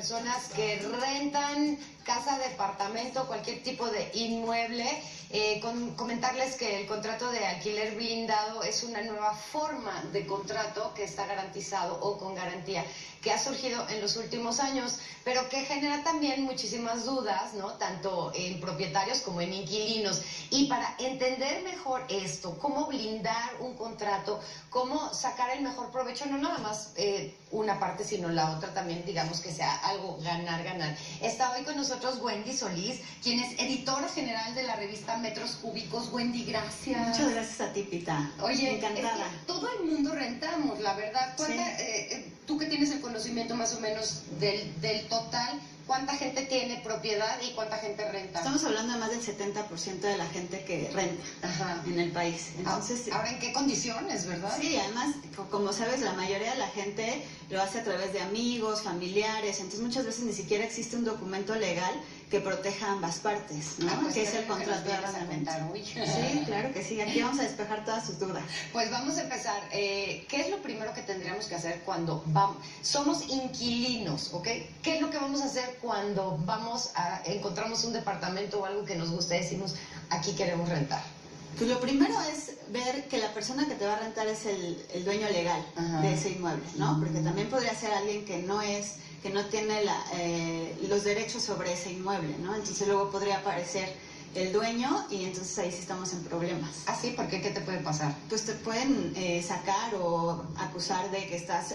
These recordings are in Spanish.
personas que rentan casa, departamento, cualquier tipo de inmueble. Comentarles que el contrato de alquiler blindado es una nueva forma de contrato que está garantizado o con garantía, que ha surgido en los últimos años, pero que genera también muchísimas dudas, ¿no? Tanto en propietarios como en inquilinos. Y para entender mejor esto, cómo blindar un contrato, cómo sacar el mejor provecho, no nada más una parte, sino la otra también, digamos que sea algo ganar-ganar. Está hoy con nosotros Wendy Solís, quien es editora general de la revista Metros Cúbicos. Wendy, gracias. Muchas gracias a ti, Pita. Oye, encantada. Es que todo el mundo rentamos, la verdad. Tú que tienes el conocimiento más o menos del total, ¿cuánta gente tiene propiedad y cuánta gente renta? Estamos hablando de más del 70% de la gente que renta en el país. Entonces, ¿ahora en qué condiciones, verdad? Sí, además, como sabes, la mayoría de la gente lo hace a través de amigos, familiares, entonces muchas veces ni siquiera existe un documento legal que proteja a ambas partes, ¿no? Pues que es el contrato de arrendamiento. Sí, claro que sí, aquí vamos a despejar todas sus dudas. Pues vamos a empezar. ¿Qué es lo primero que tendríamos que hacer cuando somos inquilinos, ¿ok? ¿Qué es lo que vamos a hacer cuando encontramos un departamento o algo que nos gusta y decimos, aquí queremos rentar? Pues lo primero es ver que la persona que te va a rentar es el dueño legal de ese inmueble, ¿no? Porque también podría ser alguien que no tiene los derechos sobre ese inmueble, ¿no? Entonces luego podría aparecer el dueño y entonces ahí sí estamos en problemas. ¿Ah, sí? ¿Por qué? ¿Qué te puede pasar? Pues te pueden sacar o acusar de que estás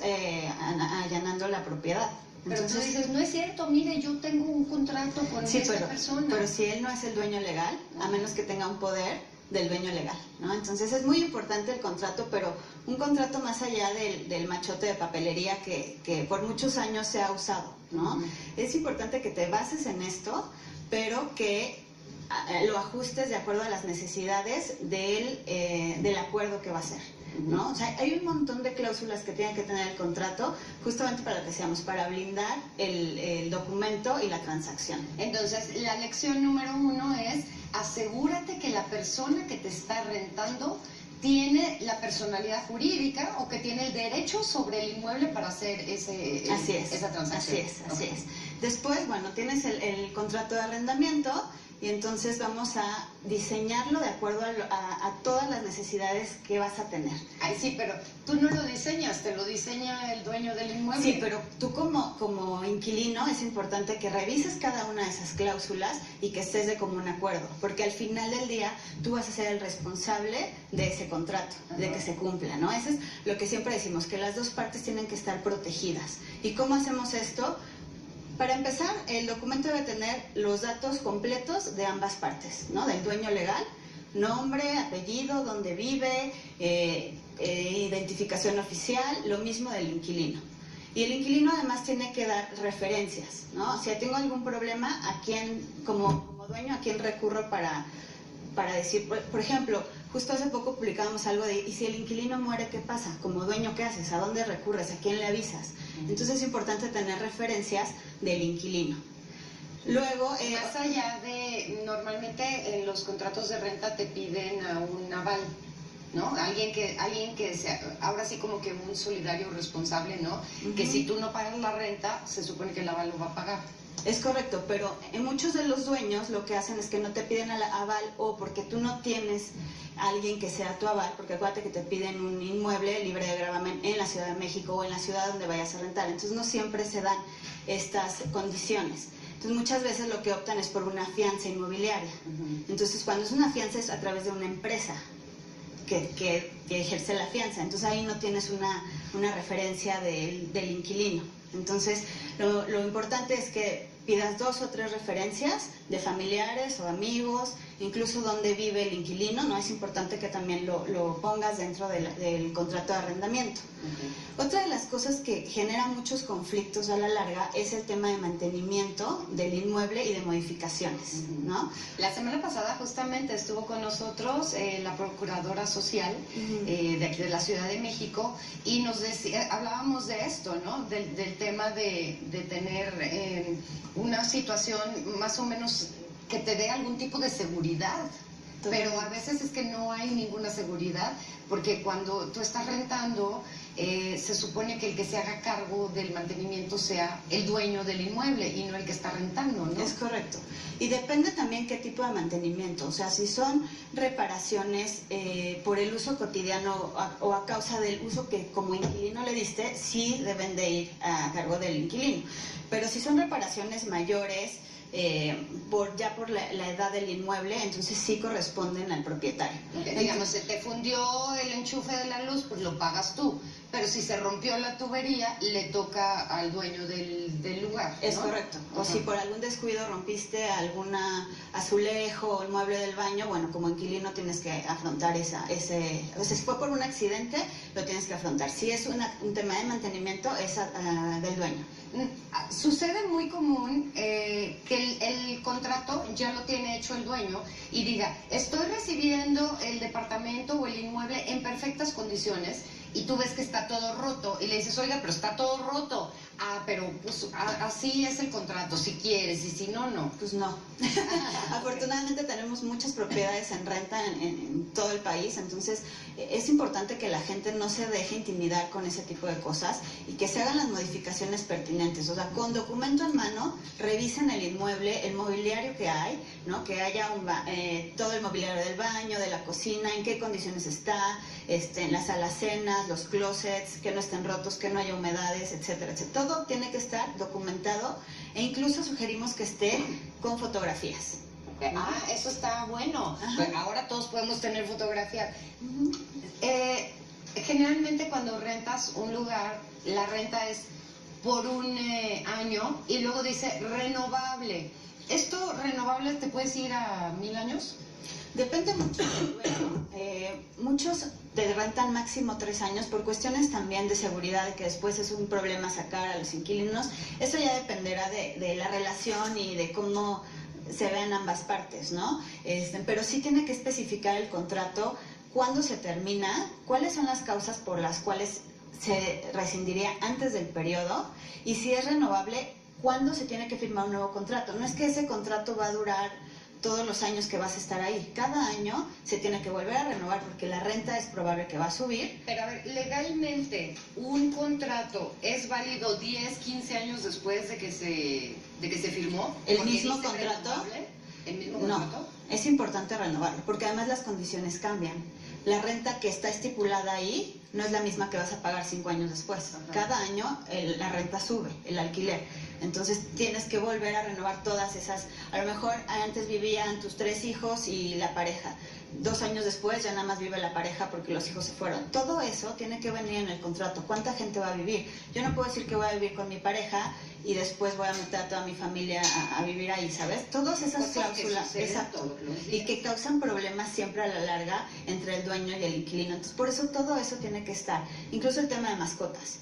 allanando la propiedad. Pero entonces, tú dices, no es cierto, mire, yo tengo un contrato con esta persona. Pero si él no es el dueño legal, a menos que tenga un poder del dueño legal, ¿no? Entonces es muy importante el contrato, pero un contrato más allá del machote de papelería que por muchos años se ha usado, ¿no? Es importante que te bases en esto, pero que lo ajustes de acuerdo a las necesidades del acuerdo que va a ser, ¿no? O sea, hay un montón de cláusulas que tienen que tener el contrato justamente para lo que decíamos, para blindar el documento y la transacción. Entonces, la lección número 1 es asegúrate que la persona que te está rentando tiene la personalidad jurídica o que tiene el derecho sobre el inmueble para hacer esa transacción. Así es. Después, bueno, tienes el contrato de arrendamiento y entonces vamos a diseñarlo de acuerdo a todas las necesidades que vas a tener. Ay, sí, pero tú no lo diseñas, te lo diseña el dueño del inmueble. Sí, pero tú como inquilino es importante que revises cada una de esas cláusulas y que estés de común acuerdo, porque al final del día tú vas a ser el responsable de ese contrato, de que se cumpla, ¿no? Eso es lo que siempre decimos, que las dos partes tienen que estar protegidas. ¿Y cómo hacemos esto? Para empezar, el documento debe tener los datos completos de ambas partes, ¿no? Del dueño legal, nombre, apellido, dónde vive, identificación oficial, lo mismo del inquilino. Y el inquilino además tiene que dar referencias, ¿no? Si tengo algún problema, como dueño, ¿a quién recurro para decir, por ejemplo, justo hace poco publicábamos algo de, ¿y si el inquilino muere, qué pasa? Como dueño, ¿qué haces? ¿A dónde recurres? ¿A quién le avisas? Entonces es importante tener referencias del inquilino. Luego, más allá de, normalmente en los contratos de renta te piden a un aval, ¿no? Alguien que sea, ahora sí como que un solidario responsable, ¿no? Que si tú no pagas la renta, se supone que el aval lo va a pagar. Es correcto, pero en muchos de los dueños lo que hacen es que no te piden el aval o porque tú no tienes a alguien que sea tu aval, porque acuérdate que te piden un inmueble libre de gravamen en la Ciudad de México o en la ciudad donde vayas a rentar, entonces no siempre se dan estas condiciones. Entonces muchas veces lo que optan es por una fianza inmobiliaria. Entonces cuando es una fianza es a través de una empresa que ejerce la fianza, entonces ahí no tienes una referencia del inquilino. Entonces lo importante es que pidas 2 o 3 referencias de familiares o amigos, incluso dónde vive el inquilino, ¿no? Es importante que también lo pongas dentro del contrato de arrendamiento. Otra de las cosas que genera muchos conflictos a la larga es el tema de mantenimiento del inmueble y de modificaciones, ¿no? La semana pasada justamente estuvo con nosotros la Procuradora Social de aquí de la Ciudad de México y nos hablábamos de esto, ¿no? Del tema de tener una situación más o menos que te dé algún tipo de seguridad, pero a veces es que no hay ninguna seguridad, porque cuando tú estás rentando, se supone que el que se haga cargo del mantenimiento sea el dueño del inmueble y no el que está rentando, ¿no? Es correcto. Y depende también qué tipo de mantenimiento. O sea, si son reparaciones por el uso cotidiano o a causa del uso que como inquilino le diste, sí deben de ir a cargo del inquilino. Pero si son reparaciones mayores, por la edad del inmueble, entonces sí corresponden al propietario. Digamos, se te fundió el enchufe de la luz, pues lo pagas tú, pero si se rompió la tubería, le toca al dueño del lugar, ¿no? Es correcto. O si por algún descuido rompiste alguna azulejo o el mueble del baño, bueno, como inquilino tienes que afrontar o sea, si fue por un accidente, lo tienes que afrontar. Si es un tema de mantenimiento, es del dueño. Sucede muy común que el contrato ya lo tiene hecho el dueño y diga, estoy recibiendo el departamento o el inmueble en perfectas condiciones, y tú ves que está todo roto y le dices, oiga, pero está todo roto. Ah, pero pues así es el contrato, si quieres, y si no, no. Pues no. Afortunadamente tenemos muchas propiedades en renta en todo el país, entonces es importante que la gente no se deje intimidar con ese tipo de cosas y que se hagan las modificaciones pertinentes. O sea, con documento en mano, revisen el inmueble, el mobiliario que hay, ¿no? Que haya todo el mobiliario del baño, de la cocina, en qué condiciones está, en las alacenas, los closets, que no estén rotos, que no haya humedades, etcétera, etcétera. Todo tiene que estar documentado e incluso sugerimos que esté con fotografías. Eso está bueno. Ahora todos podemos tener fotografías. Generalmente cuando rentas un lugar, la renta es por un año y luego dice renovable. ¿Esto renovable te puedes ir a 1000 años? Depende mucho. Muchos te rentan máximo 3 años por cuestiones también de seguridad, de que después es un problema sacar a los inquilinos. Eso ya dependerá de la relación y de cómo se vean ambas partes, ¿no? Pero sí tiene que especificar el contrato cuándo se termina, cuáles son las causas por las cuales se rescindiría antes del periodo y si es renovable, cuándo se tiene que firmar un nuevo contrato. No es que ese contrato va a durar todos los años que vas a estar ahí. Cada año se tiene que volver a renovar porque la renta es probable que va a subir. Pero a ver, legalmente, ¿un contrato es válido 10, 15 años después de que se firmó? ¿El mismo contrato? ¿El mismo contrato? No, es importante renovarlo porque además las condiciones cambian. La renta que está estipulada ahí no es la misma que vas a pagar 5 años después. Cada año la renta sube, el alquiler. Entonces tienes que volver a renovar todas esas. A lo mejor antes vivían tus 3 hijos y la pareja. 2 años después ya nada más vive la pareja porque los hijos se fueron. Todo eso tiene que venir en el contrato. ¿Cuánta gente va a vivir? Yo no puedo decir que voy a vivir con mi pareja y después voy a meter a toda mi familia a vivir ahí, ¿sabes? Todas esas cláusulas, exacto, y que causan problemas siempre a la larga entre el dueño y el inquilino. Entonces, por eso todo eso tiene que estar. Incluso el tema de mascotas.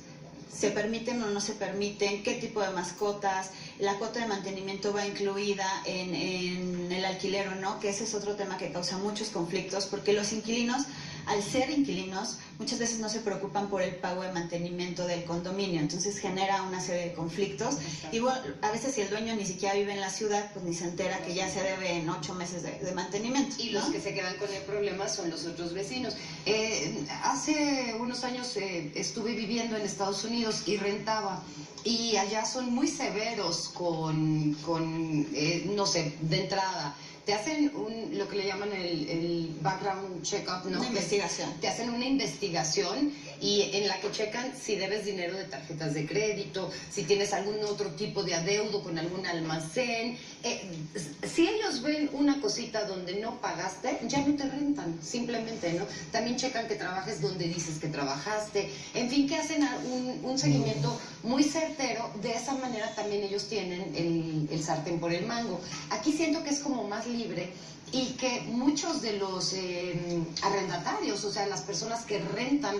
¿Se permiten o no se permiten? ¿Qué tipo de mascotas? ¿La cuota de mantenimiento va incluida en el alquiler o no? Que ese es otro tema que causa muchos conflictos porque los inquilinos, al ser inquilinos, muchas veces no se preocupan por el pago de mantenimiento del condominio, entonces genera una serie de conflictos. Y bueno, a veces si el dueño ni siquiera vive en la ciudad, pues ni se entera que ya se debe en 8 meses de mantenimiento. Y los que se quedan con el problema son los otros vecinos. Hace unos años estuve viviendo en Estados Unidos y rentaba, y allá son muy severos con no sé, de entrada. Te hacen lo que le llaman el background check-up, ¿no? Una investigación. Te hacen una investigación y en la que checan si debes dinero de tarjetas de crédito, si tienes algún otro tipo de adeudo con algún almacén. Si ellos ven una cosita donde no pagaste, ya no te rentan, simplemente, ¿no? También checan que trabajes donde dices que trabajaste. En fin, que hacen un seguimiento muy certero. De esa manera también ellos tienen el sartén por el mango. Aquí siento que es como más libre y que muchos de los arrendatarios, o sea, las personas que rentan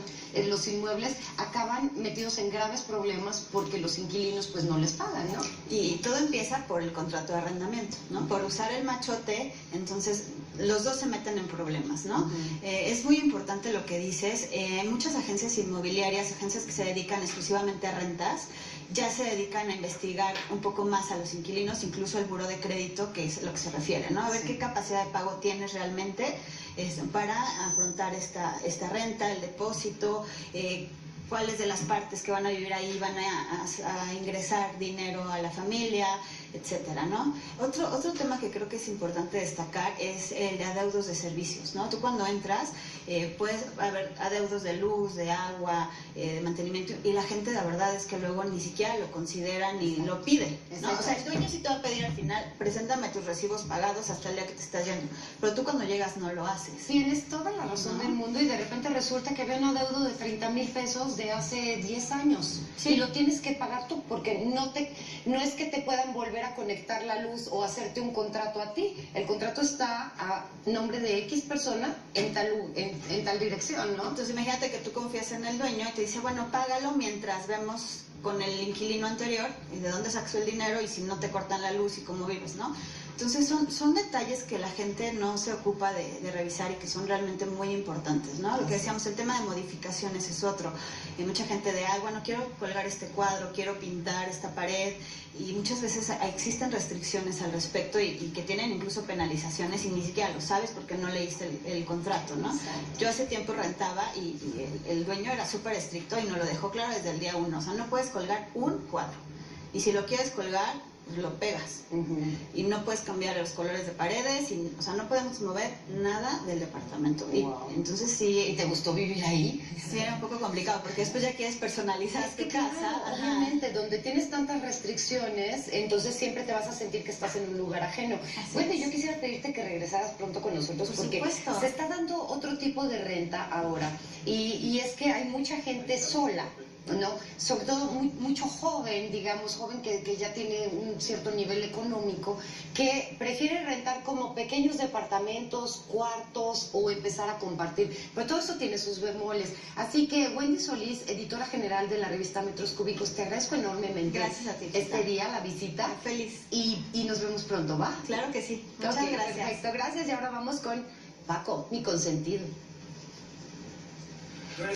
los inmuebles, acaban metidos en graves problemas porque los inquilinos pues no les pagan, ¿no? Y todo empieza por el contrato de arrendamiento, ¿no? Por usar el machote, entonces los dos se meten en problemas, ¿no? Es muy importante lo que dices. Muchas agencias inmobiliarias, agencias que se dedican exclusivamente a rentas, ya se dedican a investigar un poco más a los inquilinos, incluso el buró de crédito, que es lo que se refiere, ¿no? A ver qué capacidad de pago tienes realmente para afrontar esta renta, el depósito, cuáles de las partes que van a vivir ahí van a ingresar dinero a la familia, etcétera, ¿no? Otro tema que creo que es importante destacar es el de adeudos de servicios, ¿no? Tú cuando entras puedes haber adeudos de luz, de agua, de mantenimiento, y la gente la verdad es que luego ni siquiera lo considera ni lo pide, ¿no? O sea, el dueño sí te va a pedir al final, preséntame tus recibos pagados hasta el día que te estás yendo, pero tú cuando llegas no lo haces. Tienes toda la razón del mundo, y de repente resulta que había un adeudo de 30,000 pesos de hace 10 años, y lo tienes que pagar tú, porque no es que te puedan volver a conectar la luz o hacerte un contrato a ti. El contrato está a nombre de X persona en tal dirección, ¿no? Entonces imagínate que tú confías en el dueño y te dice, bueno, págalo mientras vemos con el inquilino anterior y de dónde sacas el dinero y si no te cortan la luz y cómo vives, ¿no? Entonces son detalles que la gente no se ocupa de revisar y que son realmente muy importantes, ¿no? Lo que decíamos, el tema de modificaciones es otro. Y mucha gente de, bueno, quiero colgar este cuadro, quiero pintar esta pared, y muchas veces existen restricciones al respecto y que tienen incluso penalizaciones y ni siquiera lo sabes porque no leíste el contrato, ¿no? Exacto. Yo hace tiempo rentaba y el dueño era súper estricto y nos lo dejó claro desde el día 1. O sea, no puedes colgar un cuadro. Y si lo quieres colgar, lo pegas y no puedes cambiar los colores de paredes, o sea, no podemos mover nada del departamento. Entonces sí. ¿Y te gustó vivir ahí? Sí, era un poco complicado porque después ya quieres personalizar tu casa. Claro, obviamente, donde tienes tantas restricciones, entonces siempre te vas a sentir que estás en un lugar ajeno. Bueno, yo quisiera pedirte que regresaras pronto con nosotros porque se está dando otro tipo de renta ahora, y es que hay mucha gente sola, ¿no? Sobre todo mucho joven, digamos, joven que ya tiene un cierto nivel económico, que prefiere rentar como pequeños departamentos, cuartos, o empezar a compartir. Pero todo eso tiene sus bemoles. Así que Wendy Solís, editora general de la revista Metros Cúbicos, te agradezco enormemente. Gracias a ti. Este día, la visita. Feliz. Y nos vemos pronto, ¿va? Claro que sí. Muchas gracias. Perfecto, gracias. Y ahora vamos con Paco, mi consentido.